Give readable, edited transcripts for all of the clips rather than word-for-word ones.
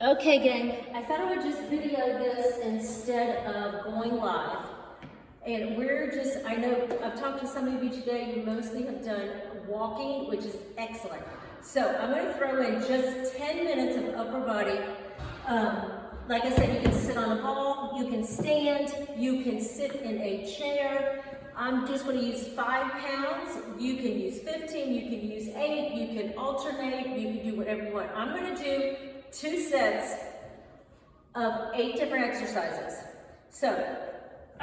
Okay, gang, I thought I would just video this instead of going live. And I know I've talked to some of you today, you mostly have done walking, which is excellent. So I'm going to throw in just 10 minutes of upper body. Like I said, you can sit on a ball, you can stand, you can sit in a chair. I'm just going to use 5 pounds. You can use 15, you can use 8, you can alternate, you can do whatever you want. I'm going to do 2 sets of 8 different exercises. So,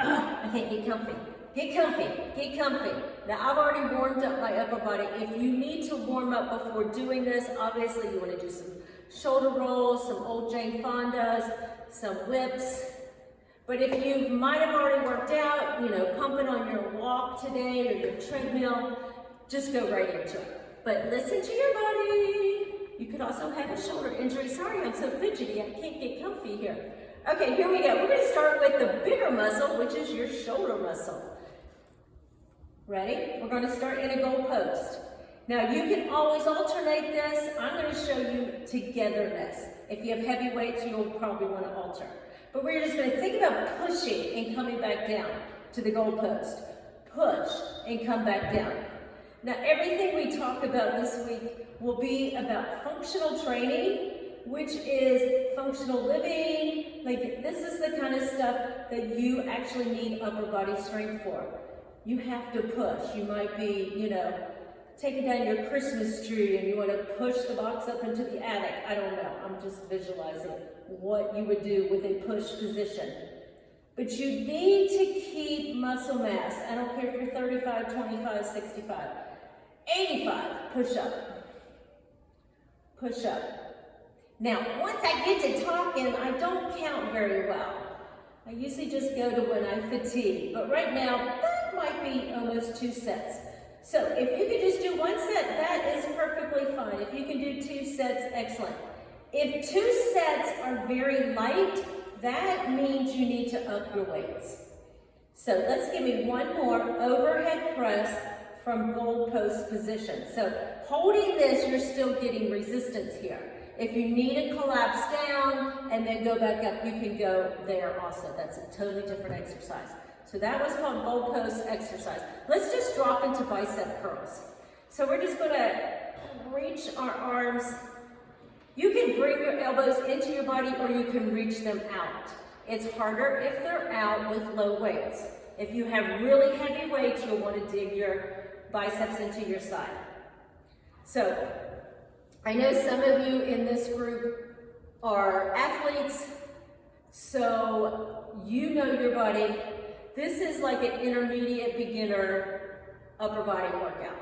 okay, get comfy. Get comfy, get comfy. Now, I've already warmed up my upper body. If you need to warm up before doing this, obviously you want to do some shoulder rolls, some old Jane Fondas, some whips. But if you might have already worked out, pumping on your walk today or your treadmill, just go right into it. But listen to your body. You could also have a shoulder injury. Sorry, I'm so fidgety, I can't get comfy here. Okay, here we go. We're gonna start with the bigger muscle, which is your shoulder muscle. Ready? We're gonna start in a goal post. Now you can always alternate this. I'm gonna show you togetherness. If you have heavy weights, you'll probably wanna alter. But we're just gonna think about pushing and coming back down to the goal post. Push and come back down. Now everything we talk about this week will be about functional training, which is functional living. Like this is the kind of stuff that you actually need upper body strength for. You have to push. You might be, taking down your Christmas tree and you want to push the box up into the attic. I don't know. I'm just visualizing what you would do with a push position. But you need to keep muscle mass. I don't care if you're 35, 25, 65. 85, push up. Push up. Now, once I get to talking, I don't count very well. I usually just go to when I fatigue, but right now, that might be almost 2 sets. So if you could just do 1 set, that is perfectly fine. If you can do 2 sets, excellent. If 2 sets are very light, that means you need to up your weights. So let's give me 1 more overhead press from goal post position. So holding this, you're still getting resistance here. If you need to collapse down and then go back up, you can go there also. That's a totally different exercise. So that was called goal post exercise. Let's just drop into bicep curls. So we're just gonna reach our arms. You can bring your elbows into your body or you can reach them out. It's harder if they're out with low weights. If you have really heavy weights, you'll want to dig your biceps into your side. So, I know some of you in this group are athletes, so you know your body. This is like an intermediate beginner upper body workout.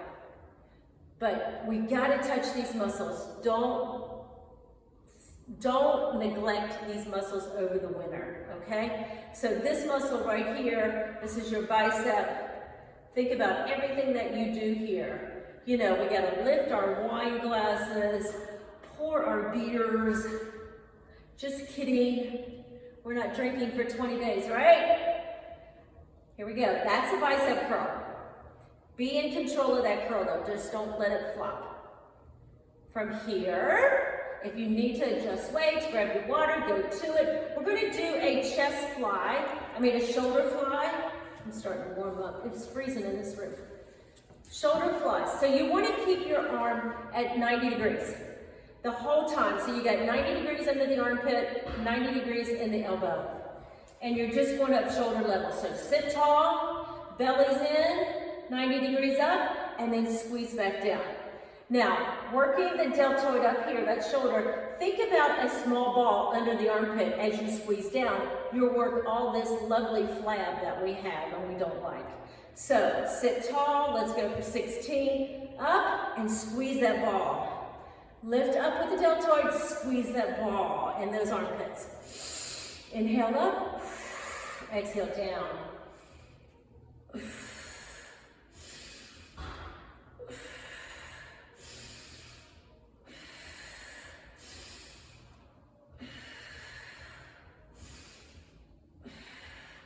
But we gotta touch these muscles. Don't neglect these muscles over the winter, okay? So this muscle right here, this is your bicep. Think about everything that you do here. We gotta lift our wine glasses, pour our beers. Just kidding. We're not drinking for 20 days, right? Here we go. That's a bicep curl. Be in control of that curl though. Just don't let it flop. From here, if you need to adjust weights, grab your water, go to it. We're gonna do a shoulder fly. I'm starting to warm up. It's freezing in this room. Shoulder flies. So you want to keep your arm at 90 degrees the whole time. So you got 90 degrees under the armpit, 90 degrees in the elbow. And you're just going up shoulder level. So sit tall, belly's in, 90 degrees up, and then squeeze back down. Now, working the deltoid up here, that shoulder, think about a small ball under the armpit as you squeeze down. You'll work all this lovely flab that we have and we don't like. So, sit tall, let's go for 16, up, and squeeze that ball. Lift up with the deltoid, squeeze that ball in those armpits. Inhale up, exhale down.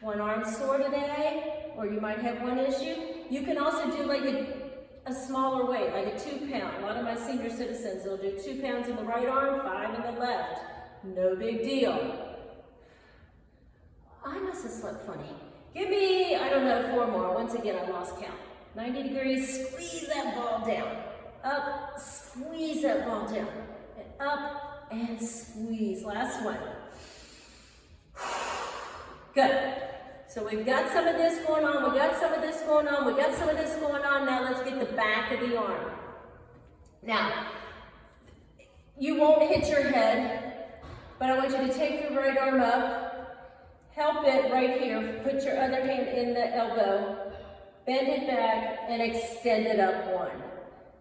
One arm sore today, or you might have one issue. You can also do like a smaller weight, like a 2 pound. A lot of my senior citizens, they'll do 2 pounds in the right arm, 5 in the left. No big deal. I must have slept funny. Give me, I don't know, 4 more. Once again, I lost count. 90 degrees, squeeze that ball down. Up, squeeze that ball down. And up, and squeeze. Last one. Good. So we've got some of this going on, we got some of this going on, we got some of this going on. Now let's get the back of the arm. Now, you won't hit your head, but I want you to take your right arm up, help it right here, put your other hand in the elbow, bend it back, and extend it up 1.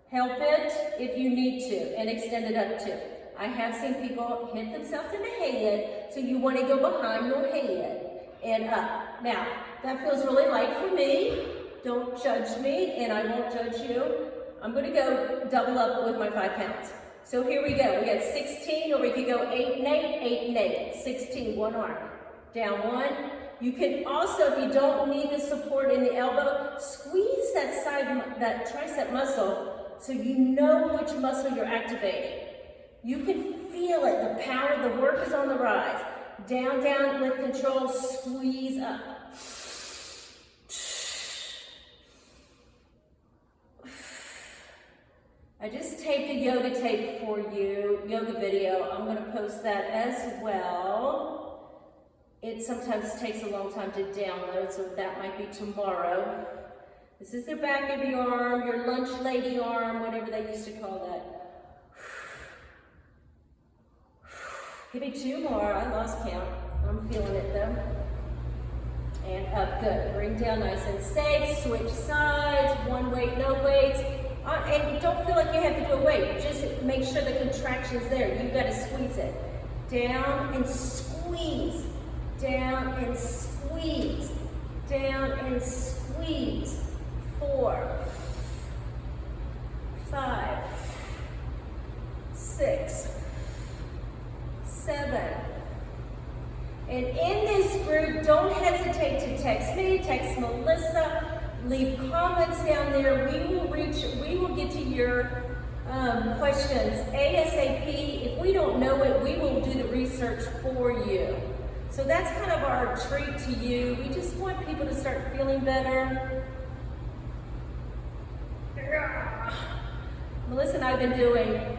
Help it if you need to, and extend it up 2. I have seen people hit themselves in the head, so you want to go behind your head and up. Now, that feels really light for me. Don't judge me, and I won't judge you. I'm going to go double up with my 5 pounds. So here we go. We got 16, or we could go 8 and 8, 8 and 8. 16, 1 arm. Down 1. You can also, if you don't need the support in the elbow, squeeze that tricep muscle so you know which muscle you're activating. You can feel it. The power, the work is on the rise. Down, down with control, squeeze up. I just taped a yoga tape for you, yoga video. I'm going to post that as well. It sometimes takes a long time to download, so that might be tomorrow. This is the back of your arm, your lunch lady arm, whatever they used to call that. Give me 2 more. I lost count. I'm feeling it though. And up, good. Bring down nice and safe. Switch sides. 1 weight, no weights. And don't feel like you have to do a weight. Just make sure the contraction's there. You've got to squeeze it. Down and squeeze. Down and squeeze. Down and squeeze. 4, 5, 6, 7. And in this group, don't hesitate to text me, text Melissa, leave comments down there. We will get to your questions ASAP. If we don't know it, we will do the research for you. So that's kind of our treat to you. We just want people to start feeling better. Melissa and I have been doing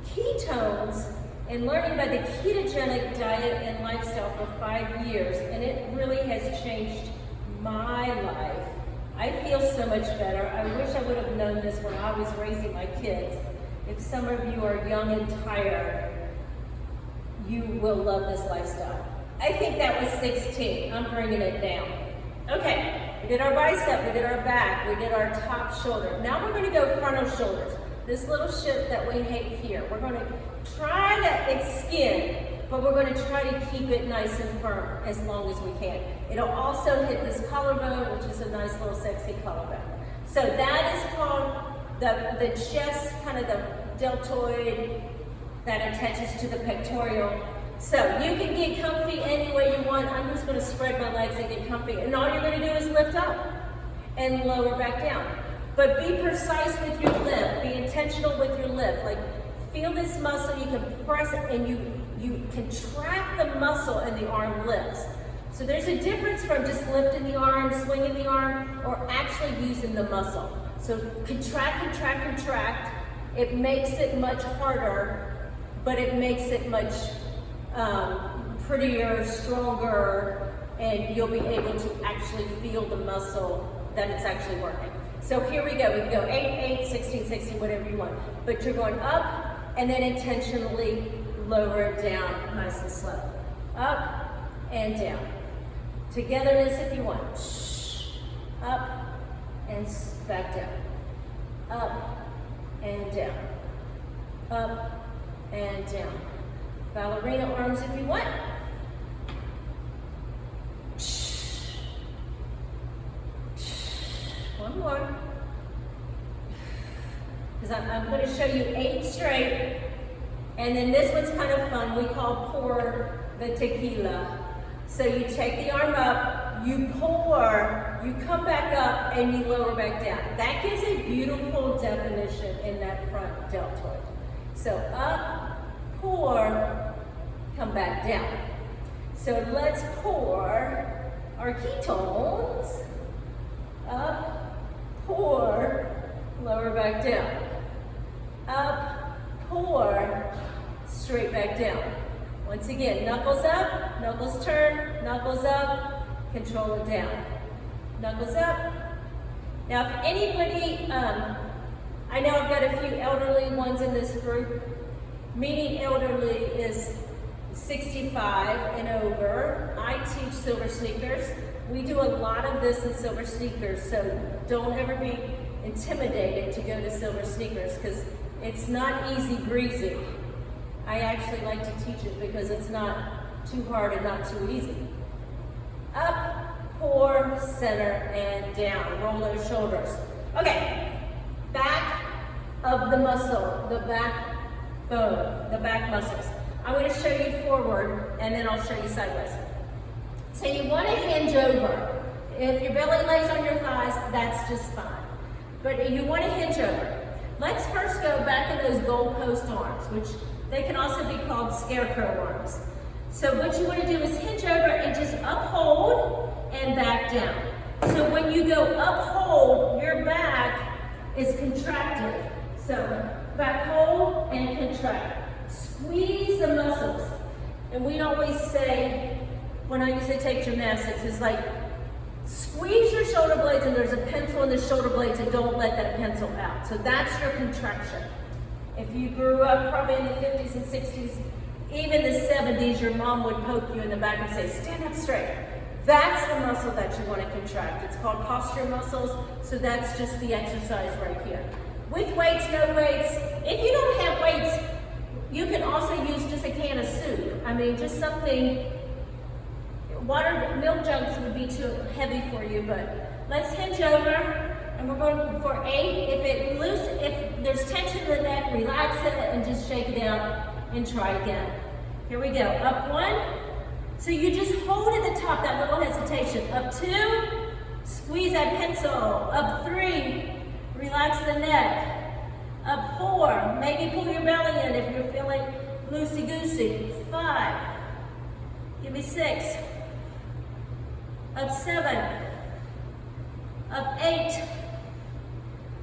ketones and learning about the ketogenic diet and lifestyle for 5 years, and it really has changed my life. I feel so much better. I wish I would have known this when I was raising my kids. If some of you are young and tired, you will love this lifestyle. I think that was 16. I'm bringing it down. Okay, we did our bicep, we did our back, we did our top shoulder. Now we're going to go frontal shoulders. This little shit that we hate here. We're going to try to, it's skin, but we're going to try to keep it nice and firm as long as we can. It'll also hit this collarbone, which is a nice little sexy collarbone. So that is called the chest, kind of the deltoid that attaches to the pectoral. So you can get comfy any way you want. I'm just going to spread my legs and get comfy. And all you're going to do is lift up and lower back down. But be precise with your lift. Be intentional with your lift. Like, feel this muscle. You can press it and you contract the muscle and the arm lifts. So there's a difference from just lifting the arm, swinging the arm, or actually using the muscle. So contract, contract, contract. It makes it much harder, but it makes it much prettier, stronger, and you'll be able to actually feel the muscle that it's actually working. So here we go. We can go 8, 8, 16, 16, whatever you want. But you're going up and then intentionally lower it down nice and slow. Up and down. Togetherness if you want. Up and back down. Up and down. Up and down. Ballerina arms if you want. One more. Because I'm going to show you 8 straight. And then this one's kind of fun. We call pour the tequila. So you take the arm up, you pour, you come back up, and you lower back down. That gives a beautiful definition in that front deltoid. So up come back down. So let's pour our ketones up, pour, lower back down. Up, pour, straight back down. Once again, knuckles up, knuckles turn, knuckles up, control it down. Knuckles up. Now if anybody, I know I've got a few elderly ones in this group, meaning elderly is 65 and over. I teach Silver Sneakers. We do a lot of this in Silver Sneakers, so don't ever be intimidated to go to Silver Sneakers because it's not easy breezy. I actually like to teach it because it's not too hard and not too easy. Up, pour, center, and down. Roll those shoulders. Okay, back of the muscle, the backbone, the back muscles. I'm going to show you forward and then I'll show you sideways. So you want to hinge over. If your belly lays on your thighs, that's just fine. But you want to hinge over. Let's first go back in those goalpost arms, which they can also be called scarecrow arms. So what you want to do is hinge over and just uphold and back down. So when you go uphold, your back is contracted. So back hold and contract. Squeeze the muscles. And we always say, when I used to take gymnastics, it's like, squeeze your shoulder blades and there's a pencil in the shoulder blades and don't let that pencil out. So that's your contraction. If you grew up probably in the 50s and 60s, even the 70s, your mom would poke you in the back and say, stand up straight. That's the muscle that you want to contract. It's called posture muscles, so that's just the exercise right here. With weights, no weights. If you don't have weights, you can also use just a can of soup. I mean, just something, milk jugs would be too heavy for you, but let's hinge over, and we're going for 8. If there's tension in the neck, relax it and just shake it out and try again. Here we go, up 1. So you just hold at the top, that little hesitation. Up 2, squeeze that pencil. Up 3, relax the neck. Up 4, maybe pull your belly in if you're feeling loosey-goosey. 5, give me 6. Up 7, up 8,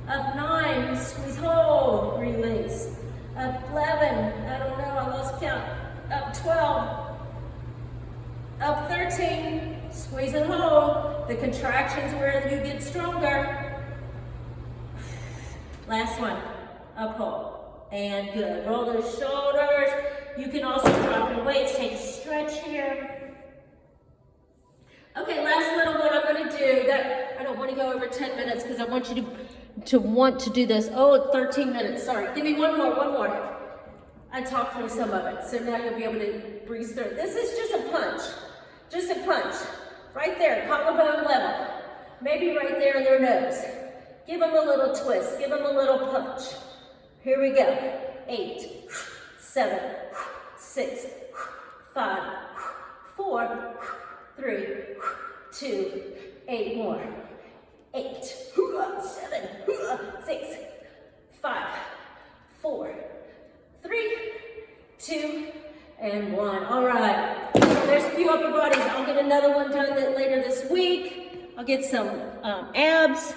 up 9, squeeze, hold, release. Up 11, I don't know, I lost count. Up 12, up 13, squeeze and hold. The contractions where you get stronger. Last one, up hold. And good, roll those shoulders. You can also drop your weights, take a stretch here. Okay, last little one I'm gonna do that. I don't wanna go over 10 minutes because I want you to want to do this. Oh, 13 minutes, sorry. Give me one more. I talked through some of it, so now you'll be able to breeze through it. This is just a punch. Just a punch. Right there, collarbone level. Maybe right there in their nose. Give them a little twist. Give them a little punch. Here we go. 8, 7, 6, 5, 4, 3, 2, 8 more. 8, 7, 6, 5, 4, 3, 2, and 1. All right. There's a few upper bodies. I'll get another one done later this week. I'll get some abs.